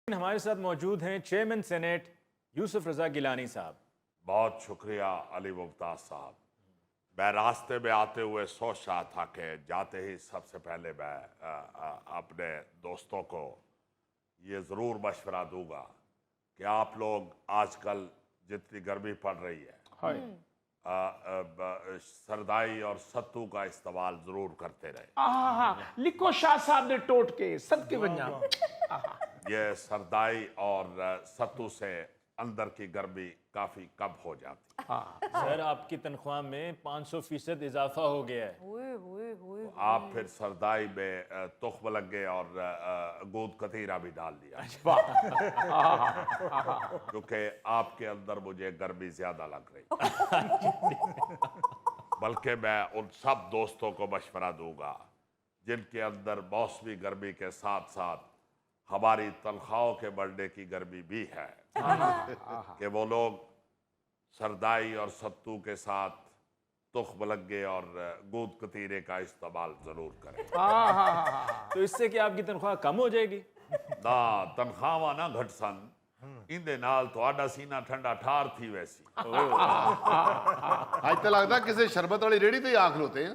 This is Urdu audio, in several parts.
ہمارے ساتھ موجود ہیں چیئرمین سینیٹ یوسف رضا گیلانی صاحب۔ بہت شکریہ علی ممتاز صاحب۔ میں راستے میں آتے ہوئے سوچ رہا تھا کہ جاتے ہی سب سے پہلے میں اپنے دوستوں کو یہ ضرور مشورہ دوں گا کہ آپ لوگ آج کل جتنی گرمی پڑ رہی ہے سردائی اور ستو کا استعمال ضرور کرتے رہے۔ لکھو شاہ صاحب نے ٹوٹ کے سد کے بن یہ سردائی اور ستو سے اندر کی گرمی کافی کم ہو جاتی ہے۔ سر آپ کی تنخواہ میں 500% اضافہ ہو گیا ہے۔ آپ پھر سردائی میں تخم لگے اور گود کتیرا بھی ڈال دیا کیونکہ آپ کے اندر مجھے گرمی زیادہ لگ رہی، بلکہ میں ان سب دوستوں کو مشورہ دوں گا جن کے اندر موسمی گرمی کے ساتھ ساتھ ہماری تنخواہوں کے بڑھنے کی گرمی بھی ہے کہ وہ لوگ سردائی اور ستو کے ساتھ تخم لگے اور گود کتیرے کا استعمال ضرور کریں۔ تو اس سے کیا آپ کی تنخواہ کم ہو جائے گی؟ نہ تنخواہ نہ گھٹ سن، اندے نال تو آڈا سینہ ٹھنڈا ٹھار تھی ویسی۔ آج تو لگتا ہے کسی شربت والی ریڑھی تو ہی آنکھ لوتے ہیں۔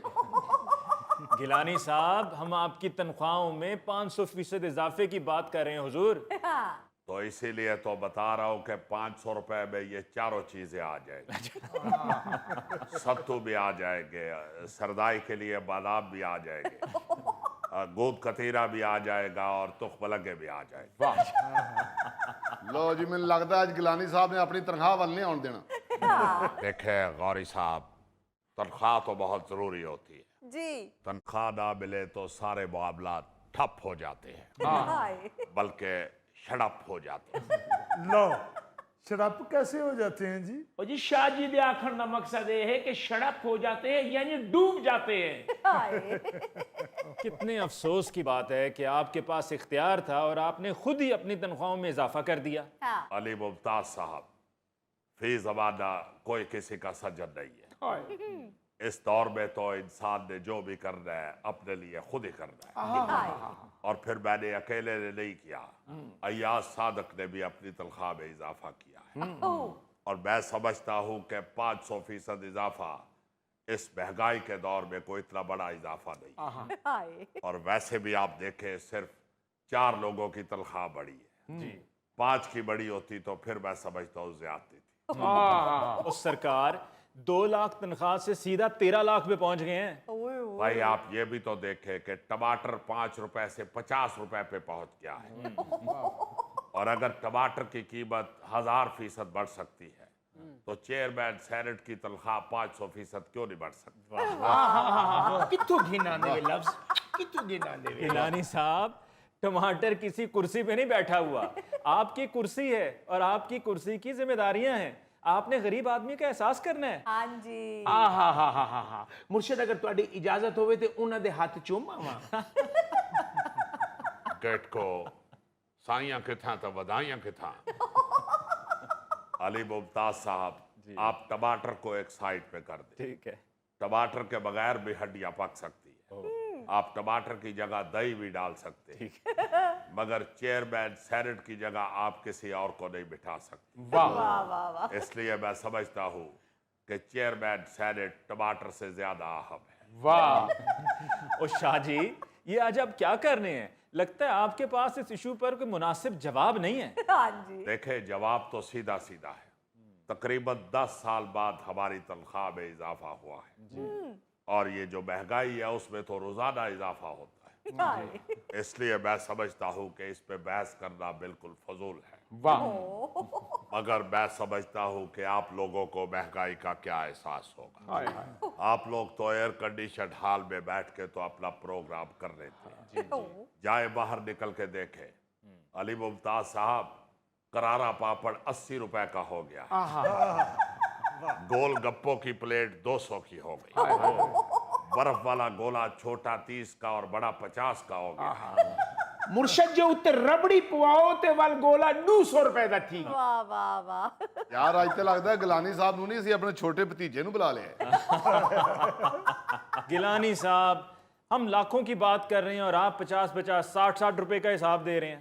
گیلانی صاحب ہم آپ کی تنخواہوں میں 500% اضافے کی بات کر رہے ہیں حضور۔ تو اسی لیے تو بتا رہا ہوں کہ 500 روپے میں یہ چاروں چیزیں آ جائیں گی، ستو بھی آ جائیں گے، سردائی کے لیے بادام بھی آ جائیں گے، گود کتیرا بھی آ جائے گا اور تخم لگے بھی آ جائے گا۔ لو جی، میں لگتا ہے آج گیلانی صاحب نے اپنی تنخواہ وال نہیں آن دینا۔ دیکھیں غوری صاحب، تنخواہ تو بہت ضروری ہوتی ہے جی۔ تنخواہ نہ ملے تو سارے معاملات ٹھپ ہو جاتے ہیں، بلکہ شڑپ ہو جاتے ہیں۔ لو شڑپ کیسے ہو جاتے ہیں جی؟ اور جی شاہ جی دے آخر کا مقصد یہ ہے کہ شڑپ ہو جاتے ہیں یعنی ڈوب جاتے ہیں۔ کتنے افسوس کی بات ہے کہ آپ کے پاس اختیار تھا اور آپ نے خود ہی اپنی تنخواہوں میں اضافہ کر دیا۔ علی ممتاز صاحب، فی زمانہ کوئی کسی کا سجن نہیں ہے۔ اس دور میں تو انسان نے جو بھی کرنا ہے اپنے لیے خود ہی کرنا ہے، اور پھر میں نے اکیلے نے نہیں کیا، ایاز صادق نے بھی اپنی تنخواہ میں اضافہ کیا ہے، اور میں سمجھتا ہوں کہ 500% اضافہ اس مہنگائی کے دور میں کوئی اتنا بڑا اضافہ نہیں، اور ویسے بھی آپ دیکھیں صرف 4 لوگوں کی تنخواہ بڑھی ہے، 5 کی بڑی ہوتی تو پھر میں سمجھتا ہوں زیادتی تھی۔ اور سرکار 2 لاکھ تنخواہ سے سیدھا 13 لاکھ پہ پہنچ گئے ہیں۔ بھائی آپ یہ بھی تو دیکھیں کہ ٹماٹر 5 روپے سے 50 روپے پہ پہنچ گیا ہے، اور اگر ٹماٹر کی قیمت 1000% بڑھ سکتی ہے تو چیئرمین سینٹ کی تنخواہ 500% کیوں نہیں بڑھ سکتی؟ کتوں گھنانے ہوئے لفظ، کتوں گھنانے ہوئے۔ گیلانی صاحب، ٹماٹر کسی کرسی پہ نہیں بیٹھا ہوا، آپ کی کرسی ہے اور آپ کی کرسی کی ذمہ داریاں ہیں، آپ نے غریب آدمی کا احساس کرنا ہے۔ ہاں جی۔ مرشد اگر تہاڈی اجازت ہوئے تے انہاں دے ہاتھ چوما وا۔ گیٹ کو سائیاں کتھاں تو ودائیاں کتھاں۔ علی ممتاز صاحب، آپ ٹماٹر کو ایک سائڈ پہ کر دیں۔ ٹھیک ہے۔ ٹماٹر کے بغیر بھی ہڈیاں پک سکتی ہیں، آپ ٹماٹر کی جگہ دہی بھی ڈال سکتے ہیں، مگر چیئرمین سینٹ کی جگہ آپ کسی اور کو نہیں بٹھا سکتے۔ اس لیے میں سمجھتا ہوں کہ چیئرمین سینٹ ٹماٹر سے زیادہ اہم ہے۔ واہ۔ اور شاہ جی، یہ آج آپ کیا کر رہے ہیں؟ لگتا ہے آپ کے پاس اس ایشو پر کوئی مناسب جواب نہیں ہے۔ ہاں جی۔ دیکھیں جواب تو سیدھا سیدھا ہے، تقریباً 10 سال بعد ہماری تنخواہ میں اضافہ ہوا ہے، اور یہ جو مہنگائی ہے اس میں تو روزانہ اضافہ ہوتا ہے، اس لیے میں سمجھتا ہوں کہ اس پہ بحث کرنا بالکل فضول ہے، مگر میں سمجھتا ہوں کہ آپ لوگوں کو مہنگائی کا کیا احساس ہوگا۔ آپ لوگ تو ایئر کنڈیشن ہال میں بیٹھ کے تو اپنا پروگرام کر رہے تھے، جائے باہر نکل کے دیکھیں، علی ممتاز صاحب کرارا پاپڑ 80 روپے کا ہو گیا، گول گپوں کی پلیٹ 200 کی ہو گئی، برف والا گولا چھوٹا 30 کا اور بڑا 50 کا ہو گیا۔ مرشد جو اتر ربڑی پواؤ تے وال گولا 200 روپے دا تھی۔ واہ واہ واہ۔ یار آج تو لگتا ہے گیلانی صاحب نو نہیں سی اپنے چھوٹے بھتیجے نو بلا لیا۔ گیلانی صاحب، ہم لاکھوں کی بات کر رہے ہیں اور آپ 50 50 60 60 روپے کا حساب دے رہے ہیں۔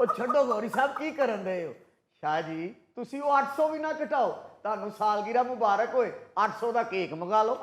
ਉਹ ਛੱਡੋ ਗੌਰੀ ਸਾਹਿਬ ਕੀ ਕਰਨ ਰਹੇ ਹੋ ਸ਼ਾਹ ਜੀ ਤੁਸੀਂ ਉਹ 800 ਵੀ ਨਾ ਘਟਾਓ ਤੁਹਾਨੂੰ ਸਾਲਗਿਰਾ ਮੁਬਾਰਕ ਹੋਏ 800 ਦਾ ਕੇਕ ਮੰਗਾ ਲਓ